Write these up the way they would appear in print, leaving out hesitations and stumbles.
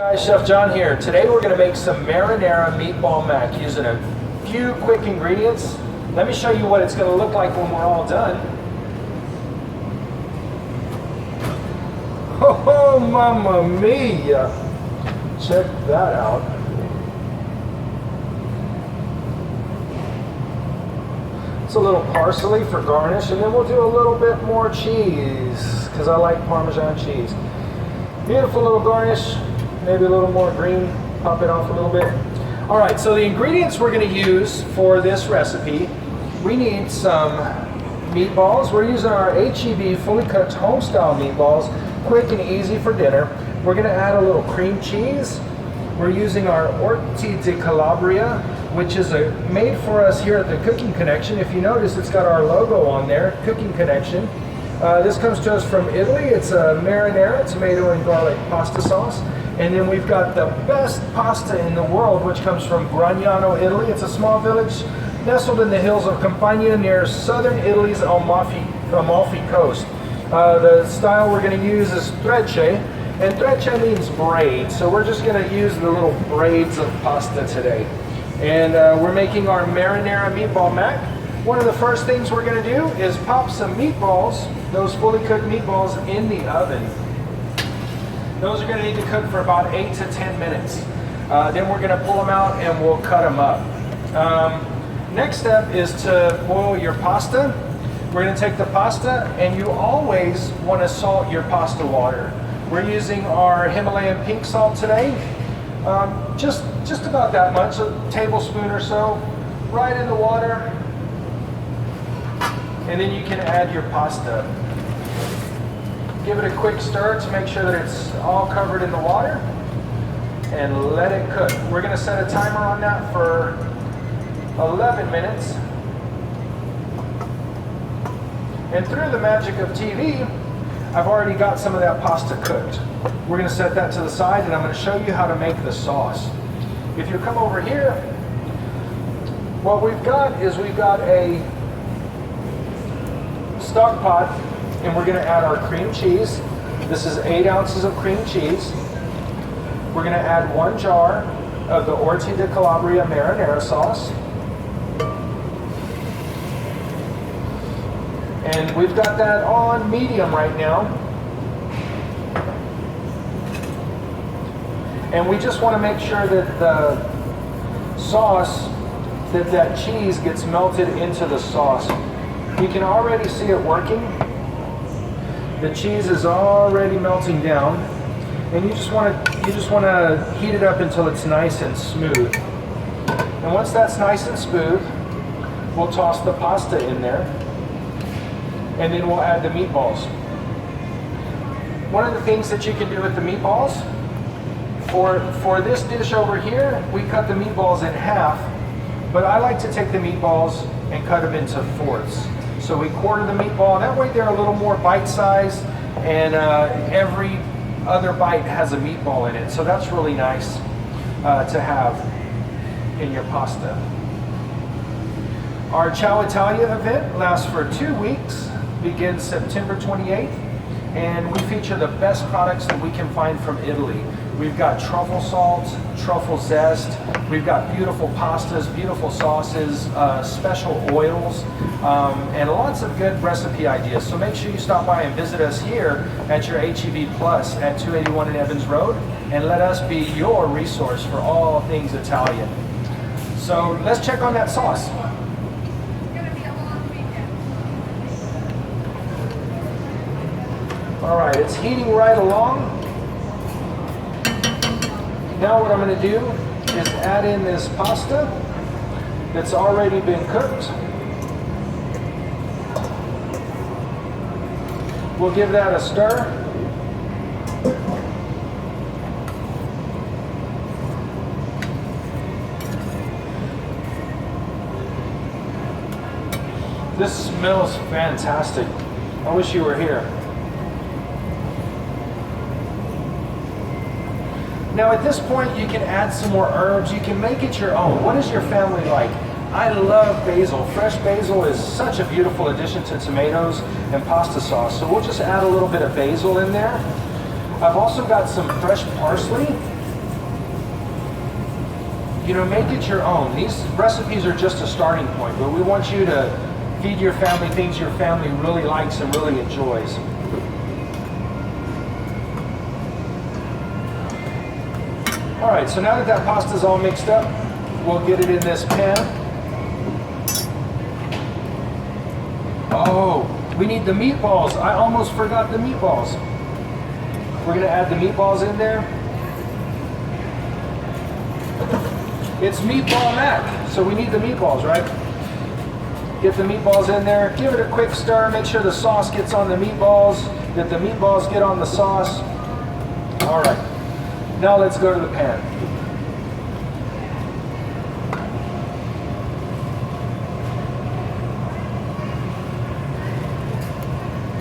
Guys, Chef John here. Today we're going to make some marinara meatball mac using a few quick ingredients. Let me show you what it's going to look like when we're all done. Oh, mamma mia! Check that out. It's a little parsley for garnish, and then we'll do a little bit more cheese because I like Parmesan cheese. Beautiful little garnish. Maybe a little more green, pop it off a little bit. All right, so the ingredients we're going to use for this recipe, we need some meatballs. We're using our HEB fully cooked home-style meatballs, quick and easy for dinner. We're going to add a little cream cheese. We're using our Orti di Calabria, which is made for us here at the Cooking Connection. If you notice, it's got our logo on there, Cooking Connection. This comes to us from Italy. It's a marinara, tomato and garlic pasta sauce. And then we've got the best pasta in the world, which comes from Gragnano, Italy. It's a small village nestled in the hills of Campania near southern Italy's Amalfi Coast. The style we're going to use is trecce, and trecce means braid. So we're just going to use the little braids of pasta today. And we're making our marinara meatball mac. One of the first things we're going to do is pop some meatballs, those fully cooked meatballs, in the oven. Those are going to need to cook for about 8 to 10 minutes. Then we're going to pull them out and we'll cut them up. Next step is to boil your pasta. We're going to take the pasta, and you always want to salt your pasta water. We're using our Himalayan pink salt today. Just about that much, a tablespoon or so, right in the water. And then you can add your pasta. Give it a quick stir to make sure that it's all covered in the water, and let it cook. We're going to set a timer on that for 11 minutes. And through the magic of TV, I've already got some of that pasta cooked. We're going to set that to the side, and I'm going to show you how to make the sauce. If you come over here, what we've got is we've got a stock pot, and we're going to add our cream cheese. This is 8 ounces of cream cheese. We're going to add 1 jar of the Orti di Calabria marinara sauce. And we've got that on medium right now. And we just want to make sure that the sauce, that cheese gets melted into the sauce. You can already see it working. The cheese is already melting down, and you just want to heat it up until it's nice and smooth. And once that's nice and smooth, we'll toss the pasta in there, and then we'll add the meatballs. One of the things that you can do with the meatballs, for this dish over here, we cut the meatballs in half, but I like to take the meatballs and cut them into fourths. So we quarter the meatball, that way they're a little more bite-sized, and every other bite has a meatball in it. So that's really nice to have in your pasta. Our Ciao Italia event lasts for 2 weeks, begins September 28th, and we feature the best products that we can find from Italy. We've got truffle salt, truffle zest, we've got beautiful pastas, beautiful sauces, special oils, and lots of good recipe ideas. So make sure you stop by and visit us here at your HEB Plus at 281 in Evans Road, and let us be your resource for all things Italian. So let's check on that sauce. All right, it's heating right along. Now what I'm going to do is add in this pasta that's already been cooked. We'll give that a stir. This smells fantastic. I wish you were here. Now at this point you can add some more herbs. You can make it your own. What is your family like? I love basil. Fresh basil is such a beautiful addition to tomatoes and pasta sauce. So we'll just add a little bit of basil in there. I've also got some fresh parsley you know, make it your own. These recipes are just a starting point, but we want you to feed your family things your family really likes and really enjoys. All right, so now that that pasta's all mixed up, we'll get it in this pan. Oh, we need the meatballs. I almost forgot the meatballs. We're gonna add the meatballs in there. It's meatball mac, so we need the meatballs, right? Get the meatballs in there, give it a quick stir, make sure the sauce gets on the meatballs, that the meatballs get on the sauce. All right. Now let's go to the pan.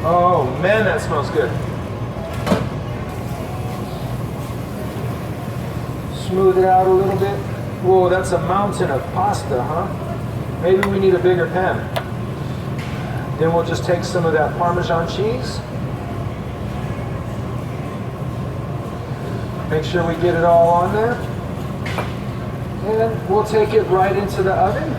Oh man, that smells good. Smooth it out a little bit. Whoa, that's a mountain of pasta, huh? Maybe we need a bigger pan. Then we'll just take some of that Parmesan cheese. Make sure we get it all on there. And we'll take it right into the oven.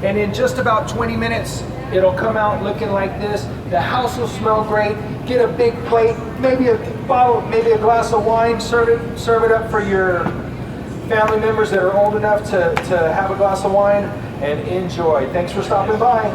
And in just about 20 minutes, it'll come out looking like this. The house will smell great. Get a big plate, maybe a bottle, maybe a glass of wine. Serve it up for your family members that are old enough to have a glass of wine, and enjoy. Thanks for stopping by.